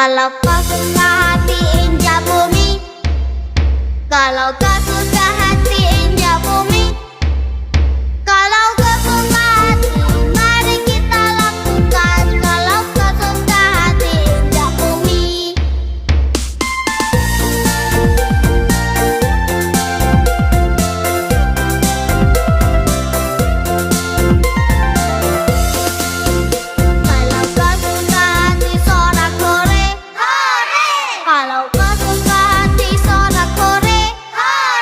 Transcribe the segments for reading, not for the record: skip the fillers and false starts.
Kalau kau suka hati injak bumi, kalau kau suka hati injak bumi, kalau kau suka hati mari kita lakukan. Kalau kau suka hati injak bumi. Kalau kau suka hati sorak-sore, hore! Kalau kau suka hati sorak-sore, hore!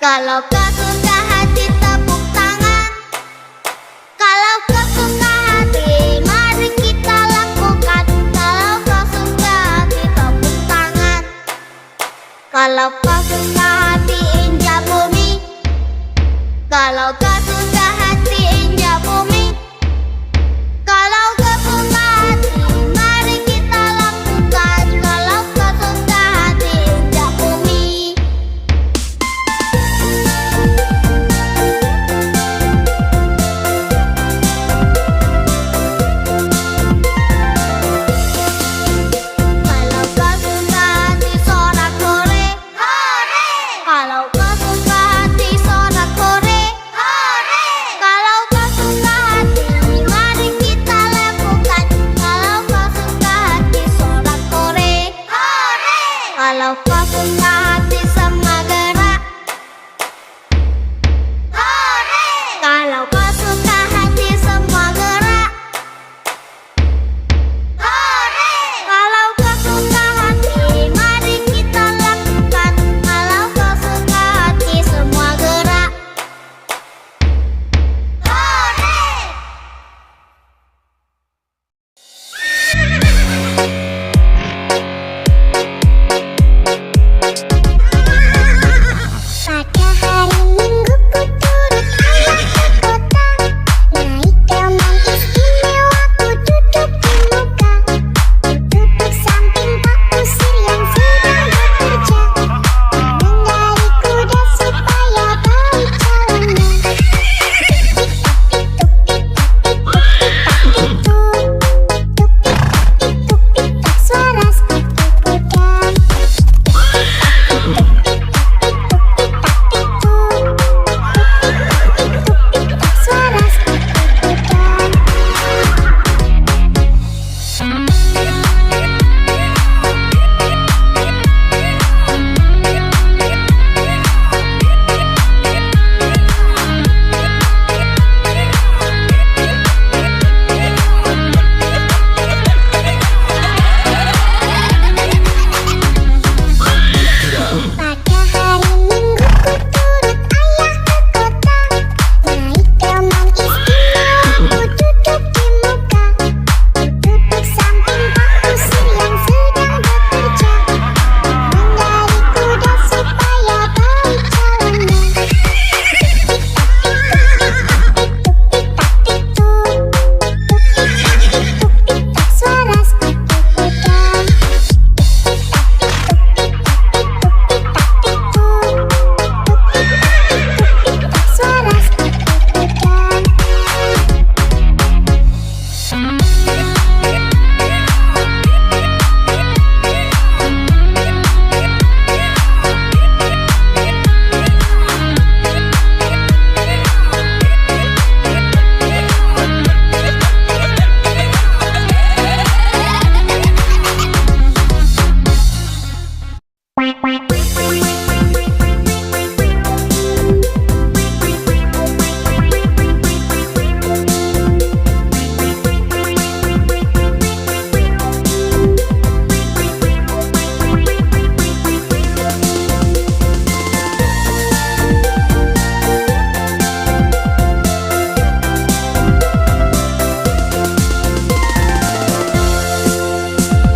Kalau kau suka hati tepuk tangan. Kalau kau suka hati mari kita lakukan. Kalau kau suka hati tepuk tangan. Kalau kau suka hati injak bumi. Kalau kau suka hati injak bumi. Kalau kau suka hati mari kita lakukan. Kalau kau suka hati injak bumi. Kalau kau suka hati sorak-sorai, hore! Kalau kau suka hati sorak-sorai, hore! Kalau kau suka hati mari kita lakukan. Kalau kau suka hati sorak-sorai, hore! Kalau kau suka hati semua gerak, hore! Kalau kau suka hati semua gerak, hore! Kalau kau suka hati mari kita lakukan. Kalau kau suka hati semua gerak, hore! Pada hari Minggu ku turut ayah ke kota. Naik teman istimewa ku duduk di muka. Duduk samping Pak Kusir yang sedang bekerja. Mengendari kuda supaya baik jalannya. Tuk-tik-tak suara sepatu kuda. Tuk-tik-tak suara sepatu kuda. Pada hari Minggu ku turut ayah ke kota. Naik teman istimewa ku duduk di muka. Duduk samping Pak Kusir yang sedang bekerja. Mengendari kuda supaya baik jalannya. Tuk-tik-tak suara sepatu kuda. Tuk-tik-tak suara sepatu kuda.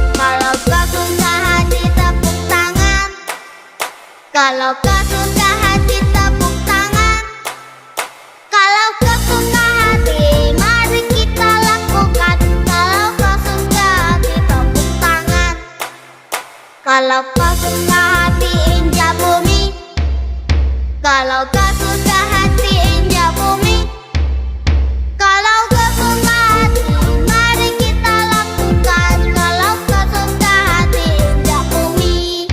Kalau kau suka hati tepuk tangan. Kalau kau suka hati tepuk tangan. Kalau kau suka hati mari kita lakukan. Kalau kau suka hati tepuk tangan. Kalau kau suka hati injak bumi. Kalau kau suka hati injak bumi. Kalau kau suka hati mari kita lakukan. Kalau kau suka hati injak bumi.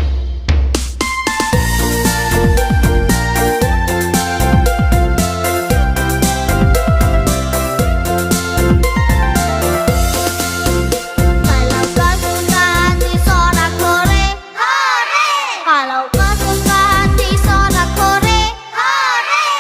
Kalau kau suka hati sorak-sorai, hore! Kalau kau suka hati sorak-sorai, hore!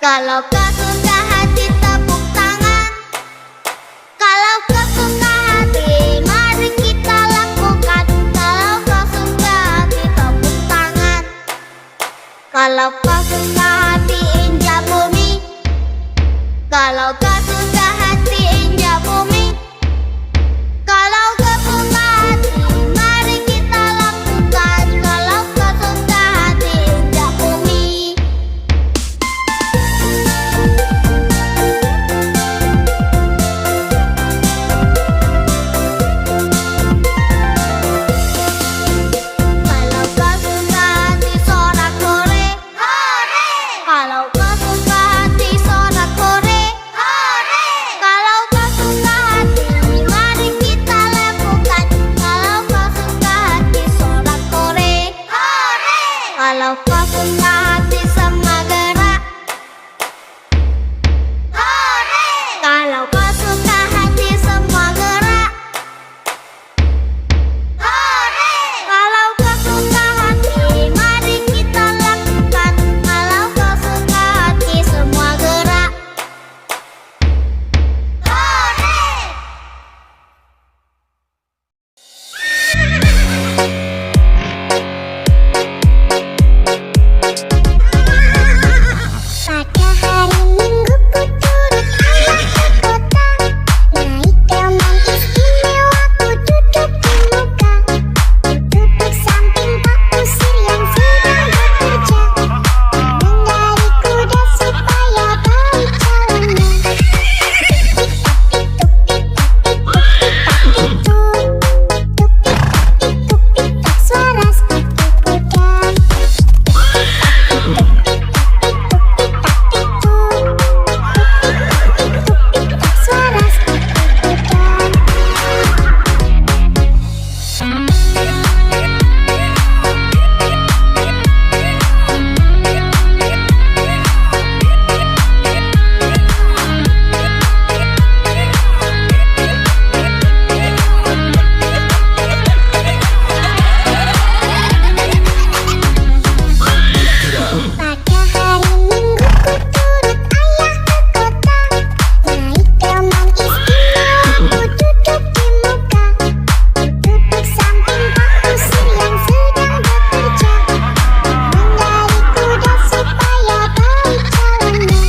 Kalau kau suka hati tepuk tangan. Kalau kau suka hati mari kita lakukan. Kalau kau suka hati tepuk tangan. Kalau kau suka hati injak bumi. Kalau kau suka hati injak bumi. Kalau kau suka hati mari kita lakukan. Kalau kau suka hati injak bumi. Kalau kau suka hati sorak-sorai, hore! Kalau kau suka hati sorak-sorai, hore! Kalau kau suka hati mari kita lakukan. Kalau kau suka hati sorak-sorai, hore! Kalau kau suka hati semua gerak, hore! Kalau kau suka hati semua gerak, hore! Kalau kau suka hati mari kita lakukan. Kalau kau suka hati semua gerak, hore! Pada hari Minggu ku turut ayah ke kota. Naik teman istimewa ku duduk di muka. Duduk samping Pak Usir yang sedang bekerja. Mengendari kuda supaya baik jalannya. Tuk-tik-tak suara sepatu kuda. Tuk-tik-tak suara sepatu kuda. Pada hari Minggu ku turut ayah ke kota. Naik teman istimewa ku duduk di muka. Duduk samping Pak Usir yang sedang bekerja. Mengendari kuda supaya baik jalannya.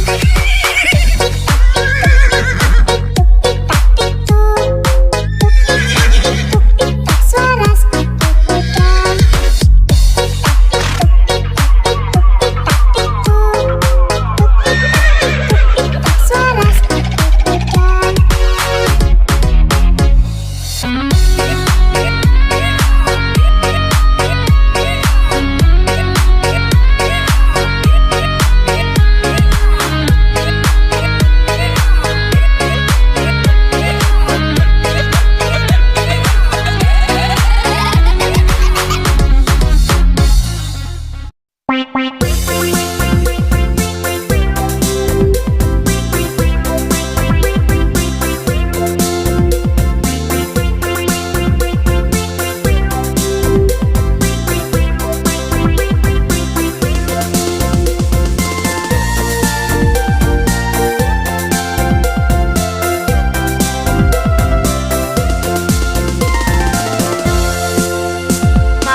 Tuk-tik-tak suara sepatu kuda. Tuk-tik-tak suara sepatu kuda.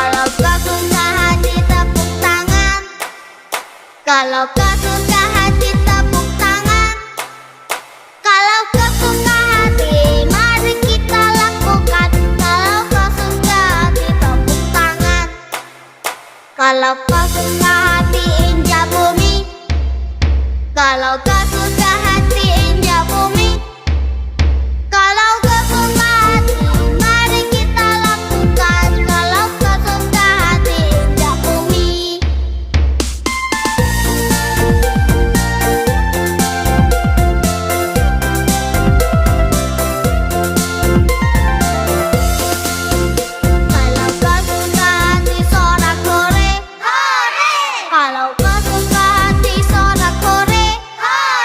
Kalau kau suka hati tepuk tangan. Kalau kau suka hati tepuk tangan. Kalau kau suka hati mari kita lakukan. Kalau kau suka hati tepuk tangan. Kalau kau suka hati injak bumi. Kalau kau suka hati injak bumi. Kalau kau suka hati mari kita lakukan. Kalau kau suka hati injak bumi. Kalau kau suka hati sorak-sorai, hore! Kalau kau suka hati sorak-sorai, hore!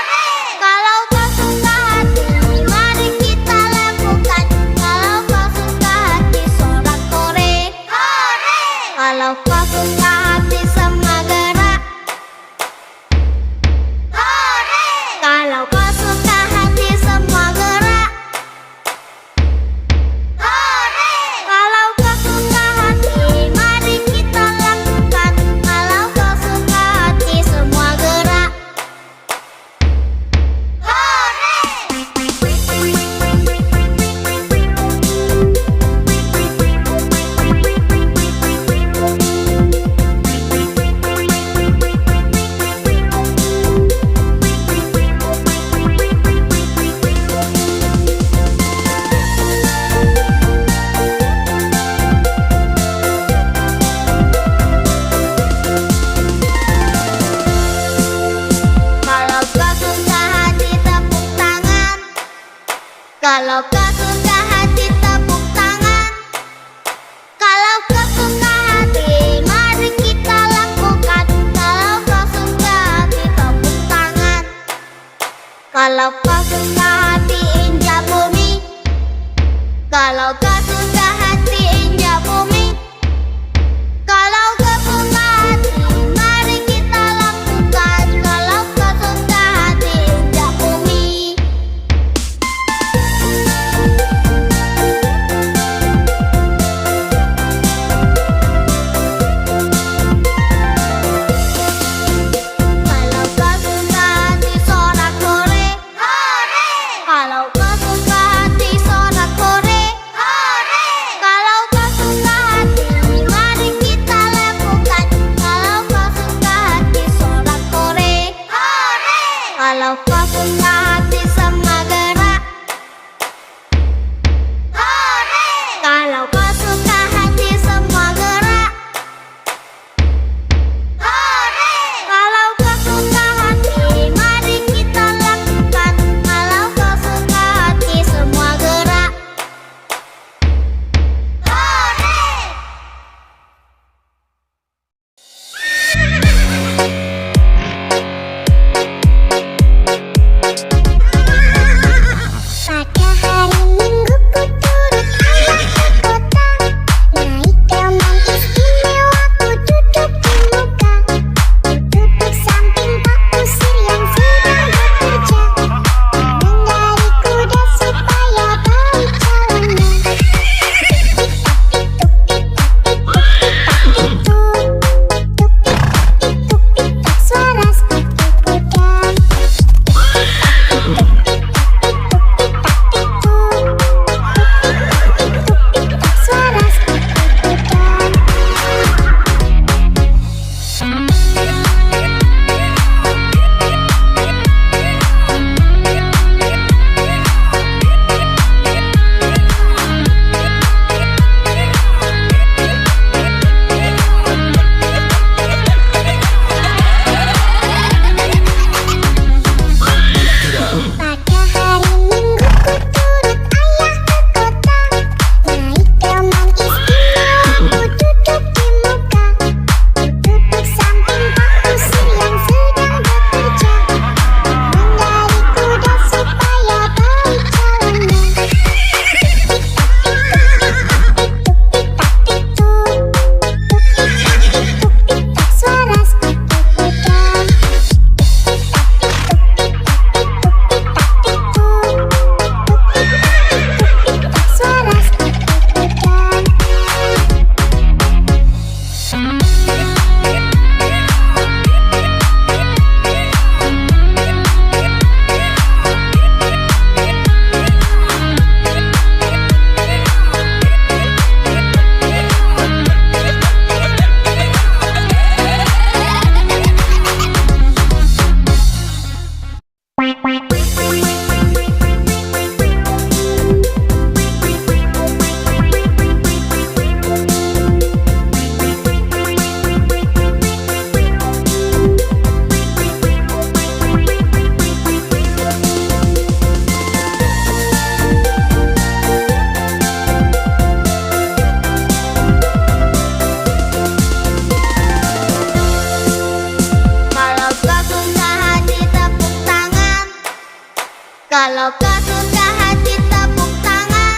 Kalau kau suka hati tepuk tangan.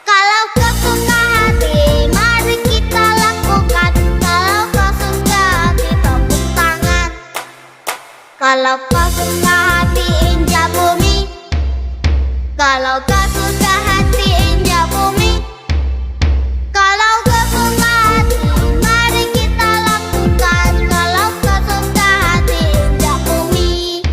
Kalau kau suka hati mari kita lakukan. Kalau kau suka hati tepuk tangan. Kalau kau suka hati injak bumi. Kalau kau suka hati injak bumi. Kalau kau suka hati mari kita lakukan. Kalau kau suka hati injak bumi.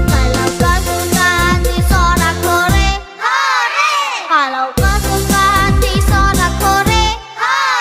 Kalau kau suka hati sorak-sore, hore! Kalau kau suka hati sorak-sore, hore!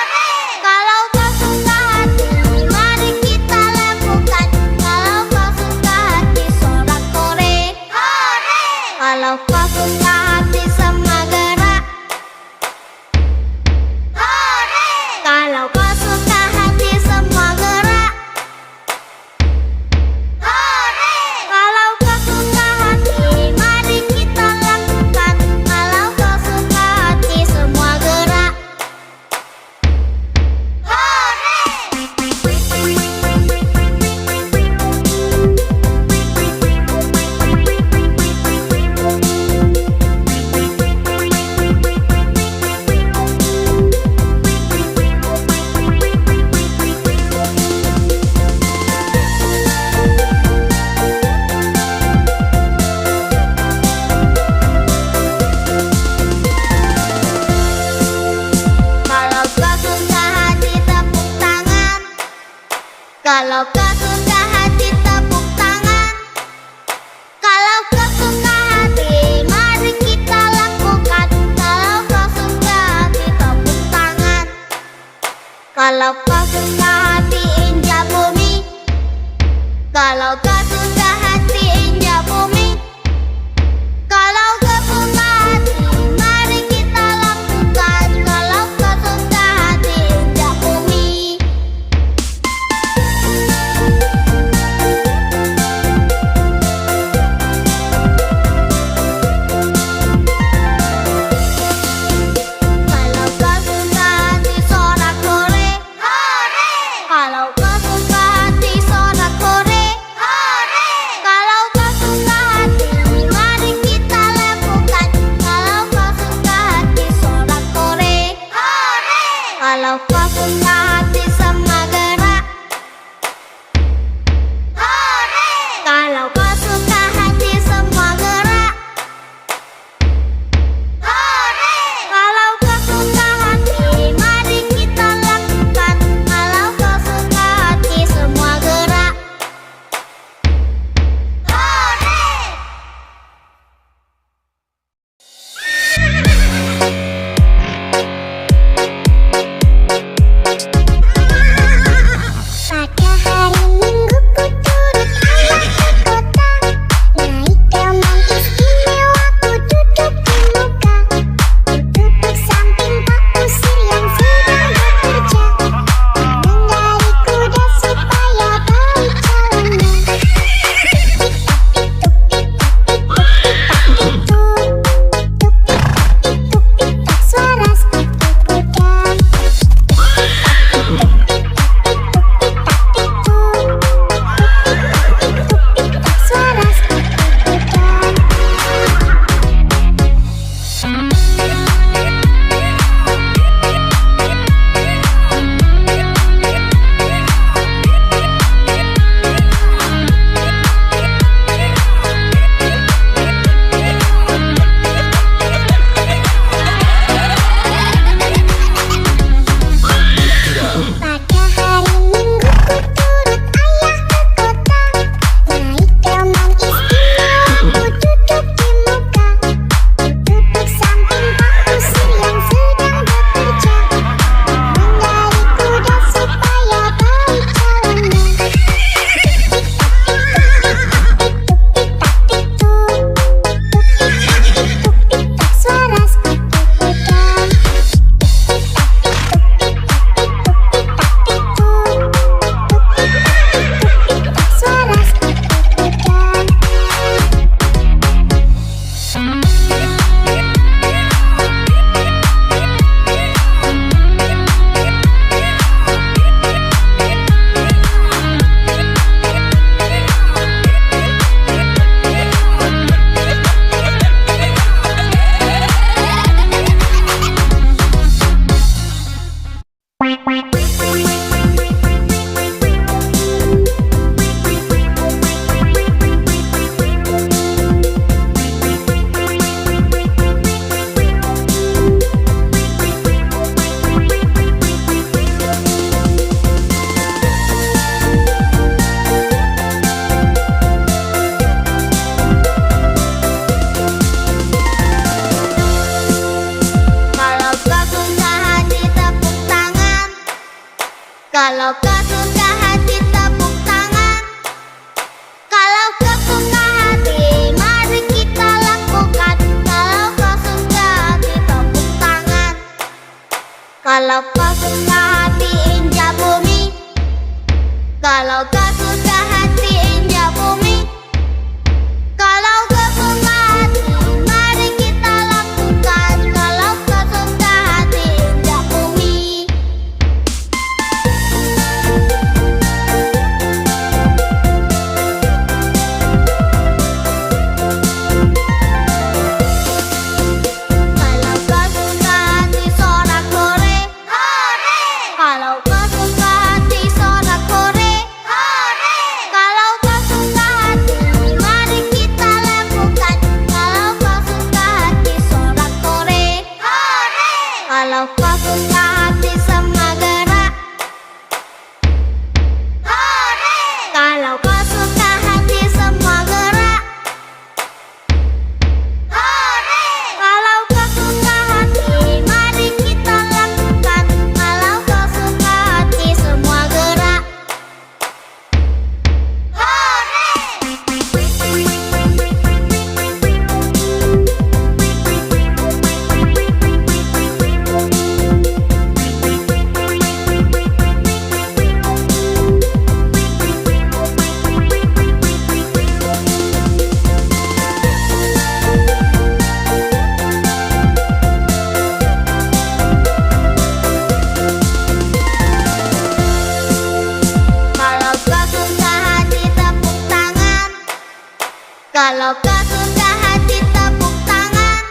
Kalau kau suka hati tepuk tangan.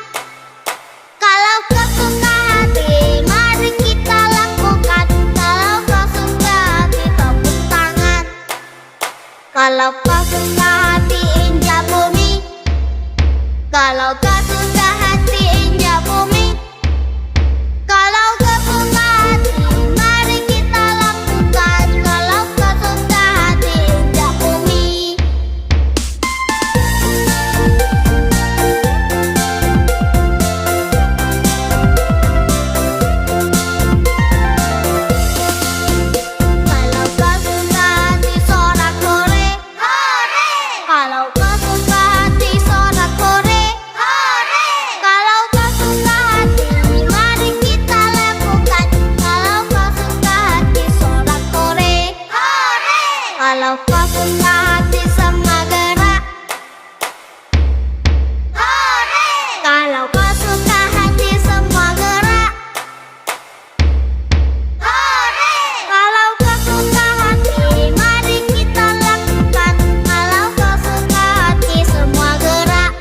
Kalau kau suka hati mari kita lakukan. Kalau kau suka hati tepuk tangan. Kalau kau suka hati injak bumi. Kalau kau suka hati injak bumi. Kalau kau suka hati mari kita lakukan. Kalau kau suka hati injak bumi. Kalau kau suka hati sorak-sorai, hore! Kalau kau suka hati sorak-sorai, hore! Kalau kau suka hati mari kita lakukan. Kalau kau suka hati sorak-sorai, hore! Kalau kau suka hati semua gerak, hore! Kalau kau suka hati semua gerak, hore! Kalau kau suka hati mari kita lakukan. Kalau kau suka hati semua gerak,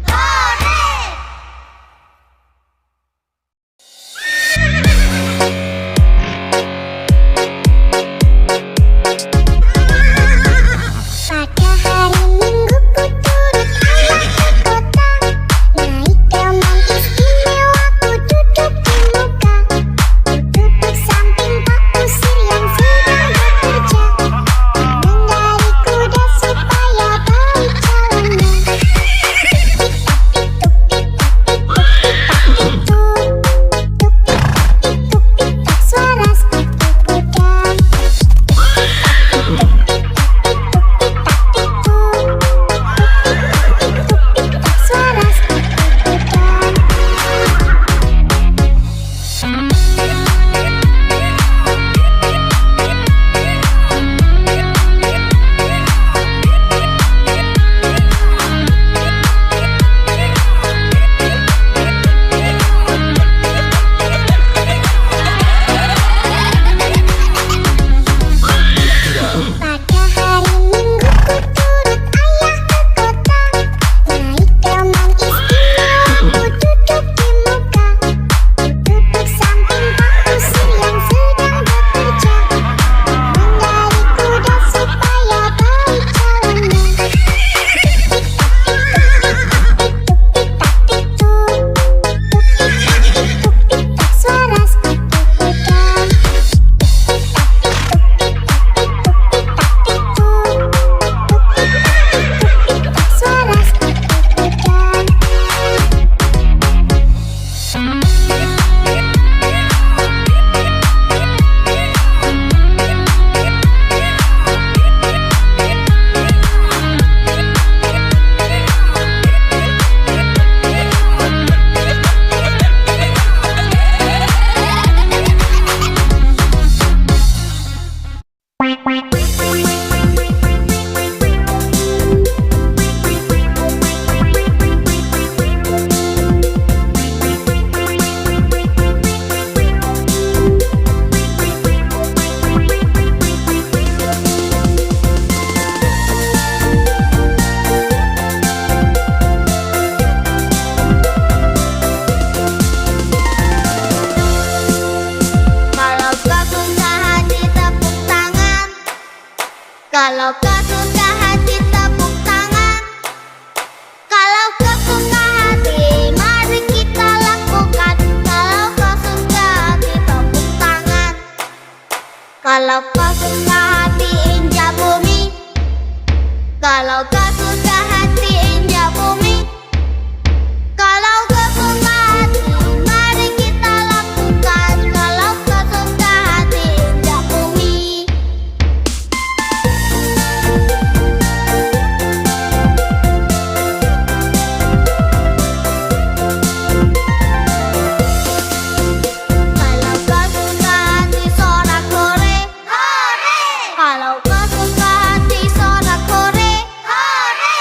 hore! Pada hari Minggu ku turut ayah ke kota. Naik delman istimewa ku duduk di muka. Ku duduk samping Pak Kusir yang sedang bekerja. Mengendari kuda supaya baik jalannya. Tuk-tik-tak suara sepatu kuda. Tuk-tik-tak suara sepatu kuda. Pada hari Minggu ku turut ayah ke kota. Naik delman istimewa ku duduk di muka. Ku duduk samping Pak Kusir yang sedang bekerja. Mengendari kuda supaya baik jalannya. Tuk-tik-tak suara sepatu kuda. Tuk-tik-tak suara sepatu kuda. Kalau kau suka hati tepuk tangan. Kalau kau suka hati tepuk tangan. Kalau kau suka hati mari kita lakukan. Kalau kau suka hati tepuk tangan. Kalau kau suka hati injak bumi. Kalau kau suka hati injak bumi. Kalau kau suka hati mari kita lakukan. Kalau kau suka hati injak bumi. Kalau kau suka hati sorak-sorai, hore! Kalau kau suka hati sorak-sorai, hore!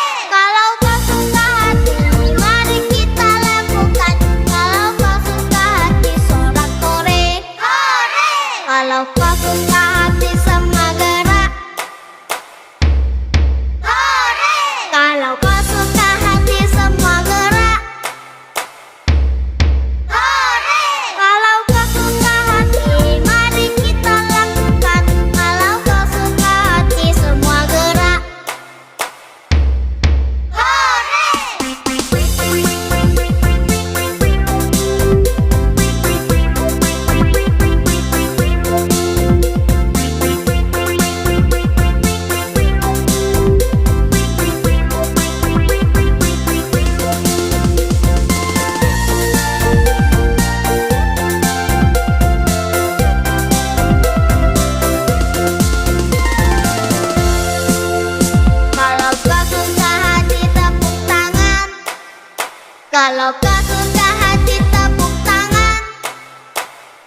Kalau kau suka hati tepuk tangan.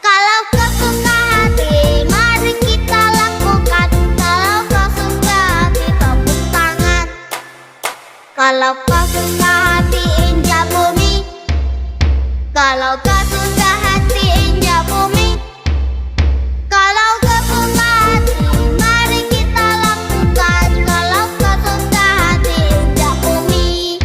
Kalau kau suka hati mari kita lakukan. Kalau kau suka hati tepuk tangan. Kalau kau suka hati injak bumi. Kalau kau suka hati injak bumi. Kalau kau suka hati mari kita lakukan. Kalau kau suka hati injak bumi.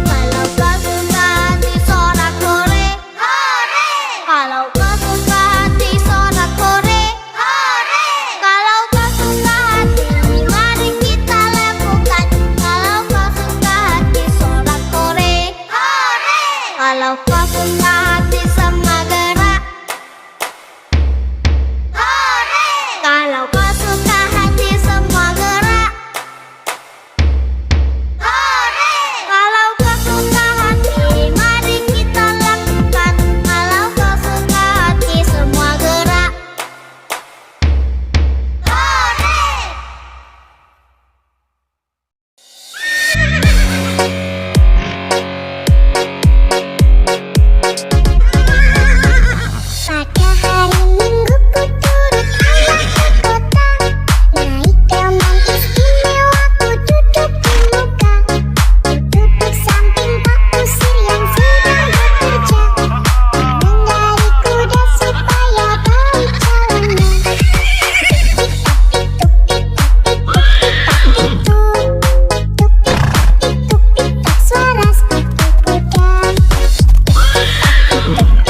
Kalau kau suka hati sorak-sore, hore! Kalau kau suka hati sorak-sore, hore! Kalau kau suka hati mari kita lakukan. Kalau kau suka hati sorak-sore, hore! Kalau kau suka hati semua gerak, hore! Kalau kau suka hati semua gerak, hore! Kalau kau suka hati mari kita lakukan. Kalau kau suka hati semua gerak, hore! Pada hari Minggu ku turut ayah ke kota. Naik delman istimewa ku duduk di muka. Duduk samping Pak Kusir yang sedang bekerja. Mengendari kuda supaya baik jalannya. Tuk-tik-tak suara sepatu kuda. Tuk-tik-tak suara sepatu kuda. Pada hari Minggu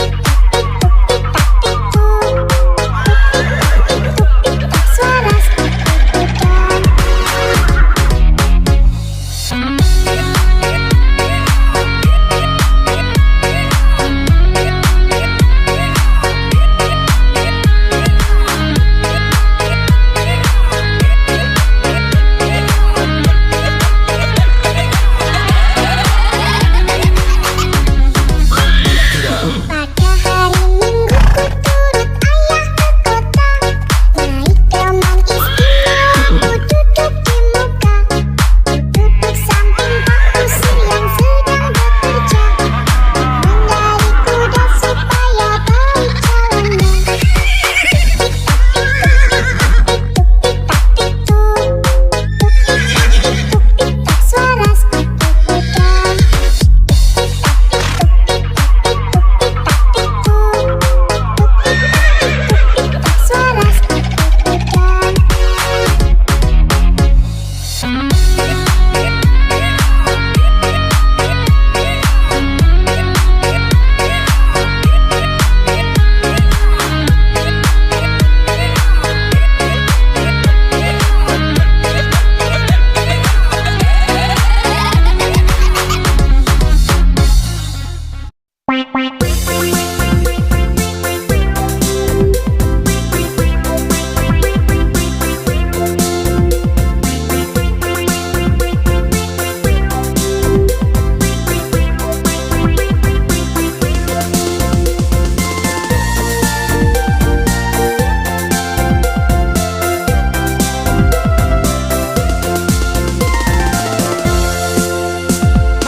ku turut ayah ke kota. Naik delman istimewa ku duduk di muka. Duduk samping Pak Kusir yang sedang bekerja. Mengendari kuda supaya baik jalannya. Tuk-tik-tak suara sepatu kuda. Tuk-tik-tak suara sepatu kuda.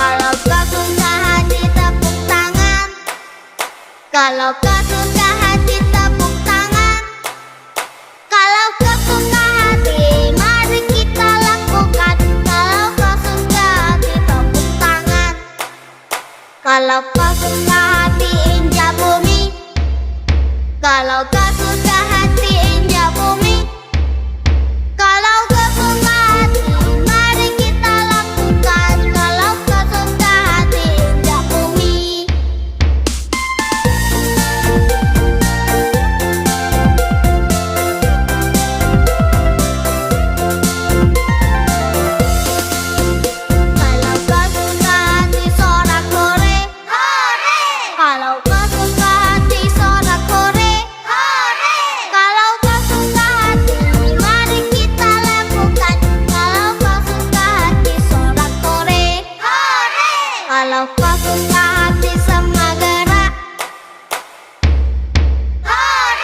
Kalau kau suka hati tepuk tangan. Kalau kau suka hati tepuk tangan. Kalau kau suka hati mari kita lakukan. Kalau kau suka hati tepuk tangan. Kalau kau suka hati injak bumi. Kalau kau suka hati injak bumi. Kalau kau suka hati mari kita lakukan. Kalau kau suka hati injak bumi. Kalau kau suka hati sorak-sore, hore! Kalau kau suka hati sorak-sore, hore! Kalau kau suka hati mari kita lakukan. Kalau kau suka hati sorak-sore, hore! Kalau kau suka hati semua gerak, hore!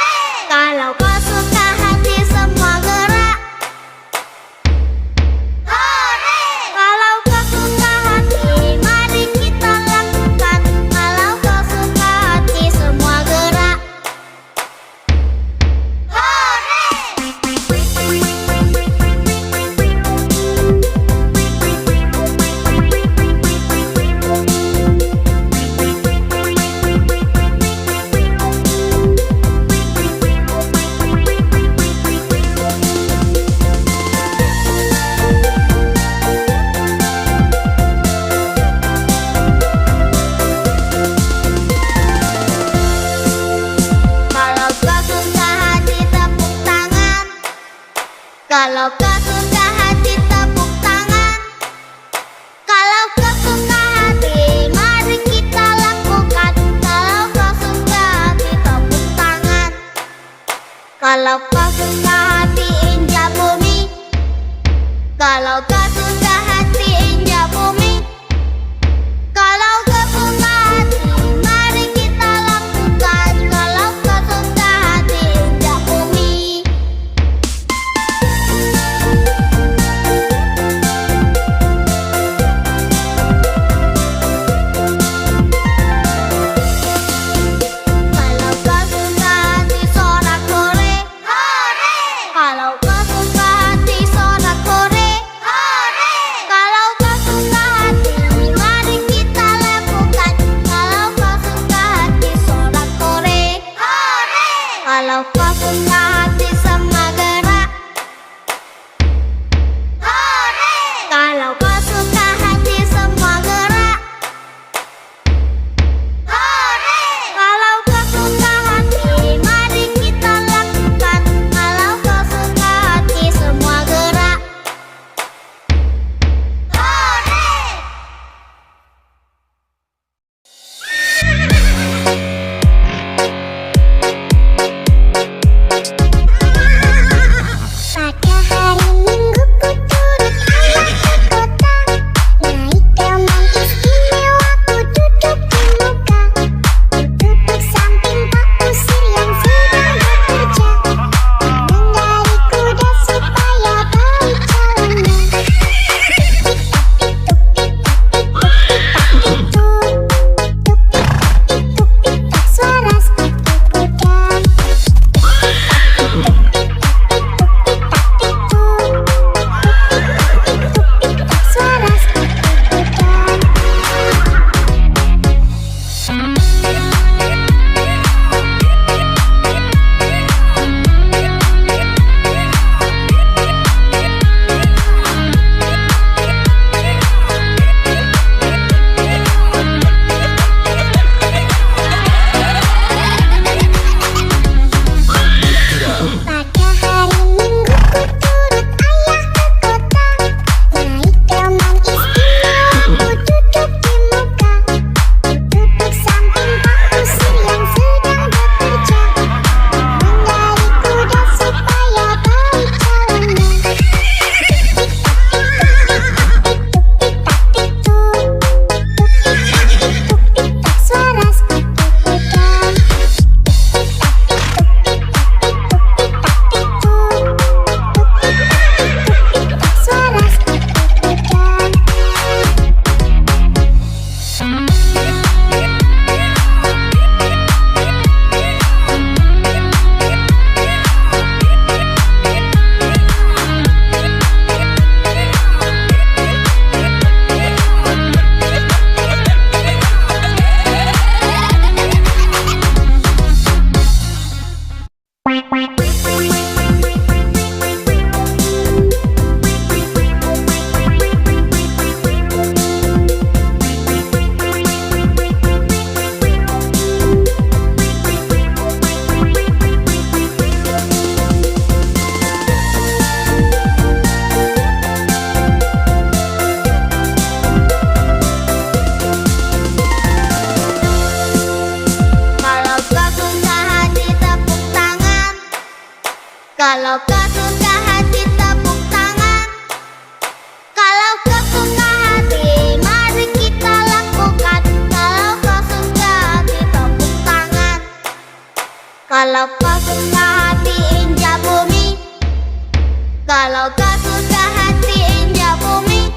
Kalau kau suka hati injak bumi.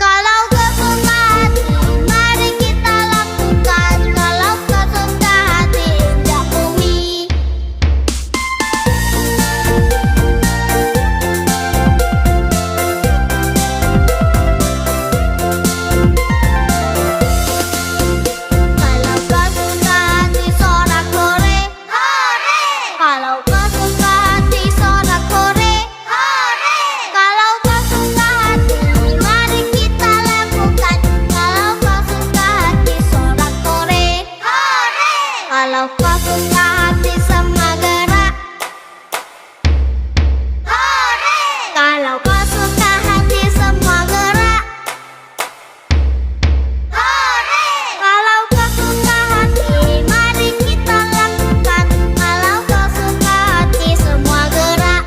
Kalau kau suka hati, mari kita lakukan. Kalau kau suka hati injak bumi. Kalau kau suka hati sorak-sore, hore! Kalau kau suka hati sorak-sore, hore! Kalau kau suka hati, mari kita lakukan. Kalau kau suka hati sorak-sore, hore! Kalau kau suka hati semua gerak, hore! Kalau kau suka hati semua gerak, hore! Kalau kau suka hati, mari kita lakukan. Kalau kau suka hati semua gerak,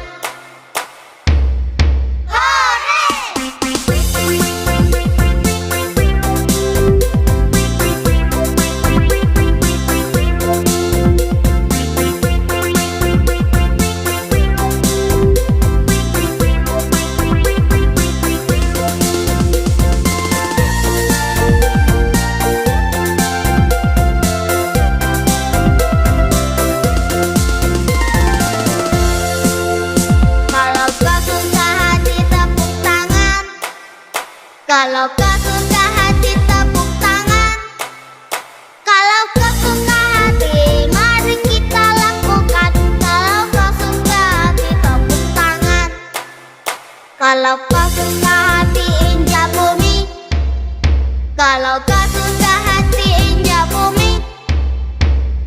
kalau kau suka hati tepuk tangan. Kalau kau suka hati tepuk tangan. Kalau kau suka hati, mari kita lakukan. Kalau kau suka hati tepuk tangan. Kalau kau suka hati injak bumi. Kalau kau suka hati injak bumi.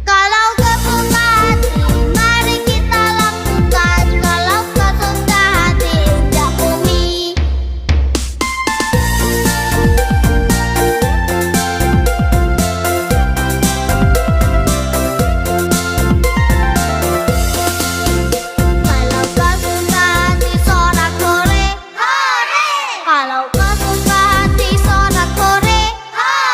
Kalau kau suka hati, mari kita lakukan. Kalau kau suka hati injak bumi. Kalau kau suka hati sorak-sore, hore! Kalau kau suka hati sorak-sore, hore!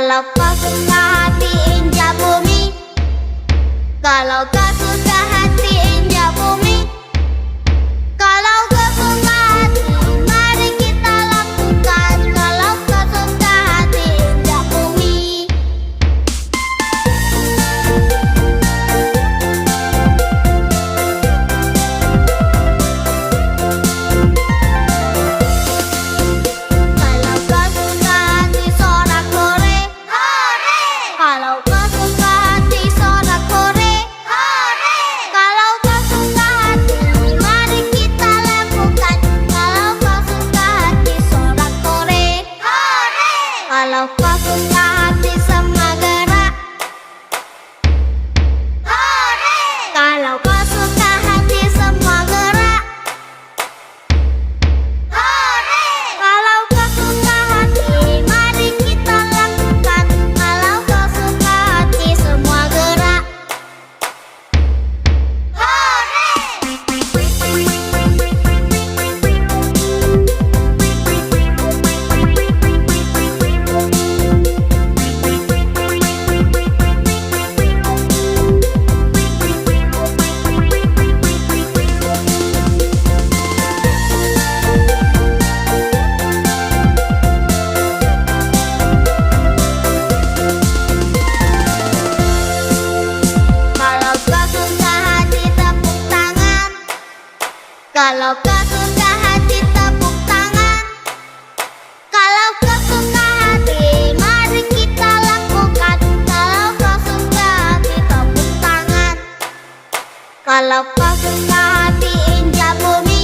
Kalau kau suka hati injak bumi. Kalau kau suka hati injak bumi. Kalau kau suka hati, mari kita lakukan. Kalau kau suka hati injak bumi. Kalau kau suka hati sorak-sore, hore! Kalau kau suka hati sorak-sore, hore! Kalau kau suka hati, mari kita lakukan. Kalau kau suka hati sorak-sore, hore! Kalau kau suka hati semua gerak, hore! Kalau kau suka hati semua gerak, hore! Kalau kau suka hati, mari kita lakukan. Kalau kau suka hati semua gerak, kalau kau suka hati tepuk tangan. Kalau kau suka hati tepuk tangan. Kalau kau suka hati, mari kita lakukan. Kalau kau suka hati tepuk tangan. Kalau kau suka hati injak bumi.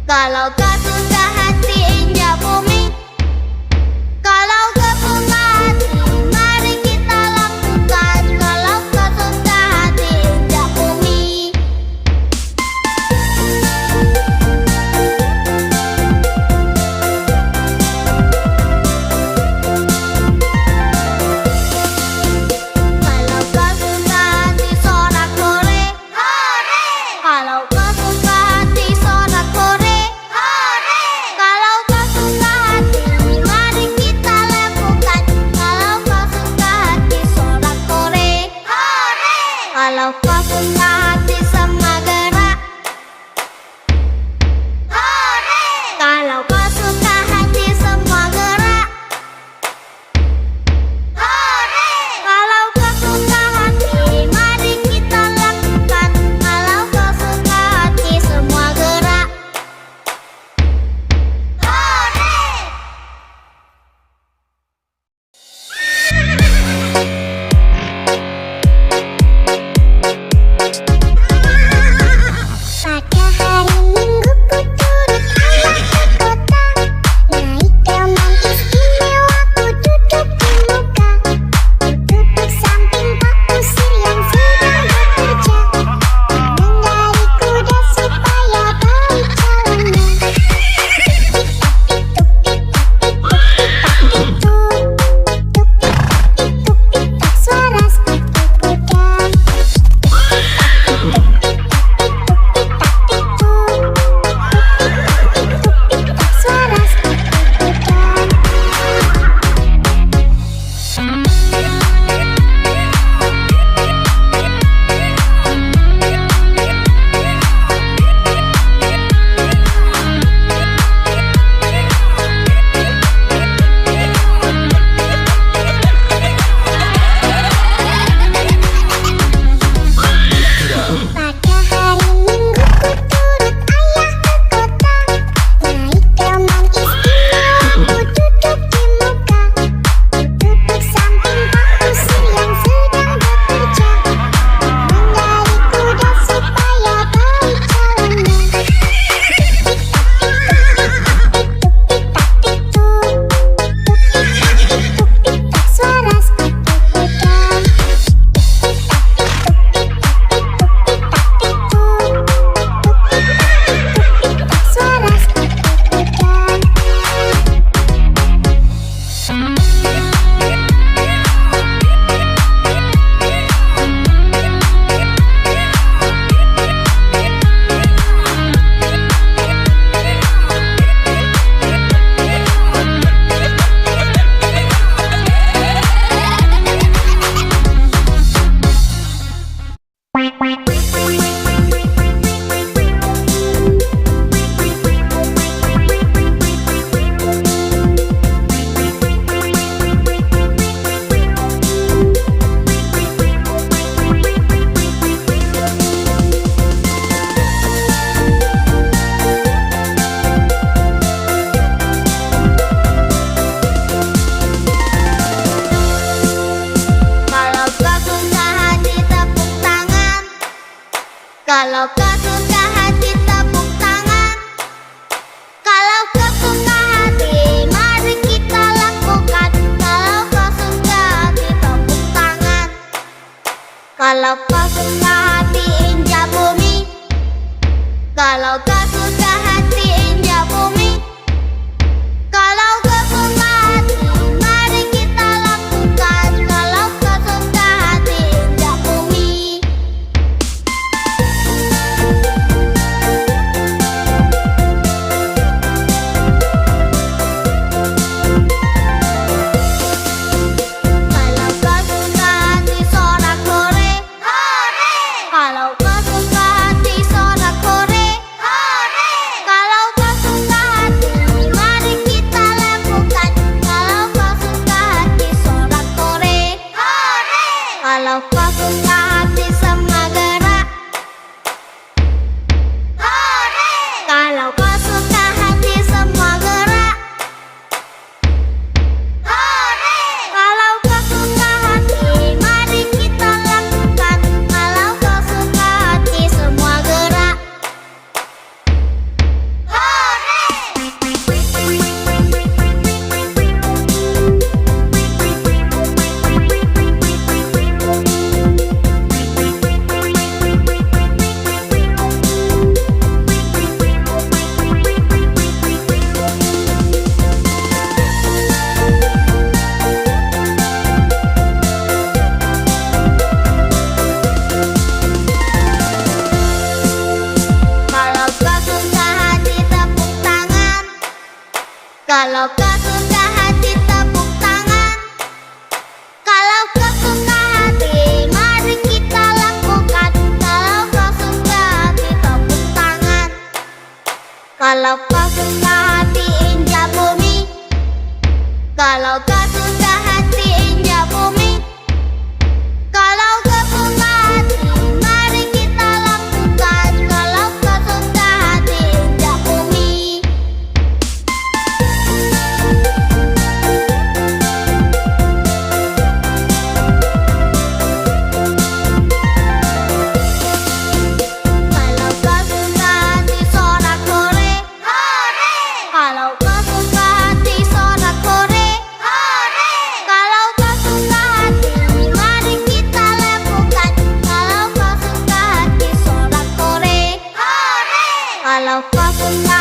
Kalau kau suka hati injak bumi. Kalau kau suka hati, mari kita lakukan. Kalau kau suka hati injak bumi. Kalau kau suka hati sorak-sore, hore! Kalau kau suka hati sorak-sore, hore! Kalau kau suka hati injak bumi, kalau kau suka hati mari kita lakukan. Kalau kau suka hati injak bumi. Kalau kau suka hati sorak-sore, hore! Kalau kau suka hati sorak-sore, hore! Kalau kau suka hati mari kita lakukan. Kalau kau suka hati sorak-sore, hore! Kalau kau suka hati semua gerak, hore! Kalau kau suka hati semua gerak, hore! Kalau kau suka hati mari kita lakukan. Kalau kau suka hati semua gerak, kalau kau suka hati tepuk tangan. Kalau kau suka hati tepuk tangan. Kalau kau suka hati mari kita lakukan. Kalau kau suka hati tepuk tangan. Kalau kau suka hati injak bumi. Kalau kau suka hati injak bumi. Kalau kau suka hati mari kita lakukan. Kalau kau suka hati injak bumi. Kalau kau suka hati sorak-sore, hore! Kalau kau suka hati sorak-sore, hore! Kalau kau suka hati mari kita lakukan. Kalau kau suka hati sorak-sore, hore! Kalau kau suka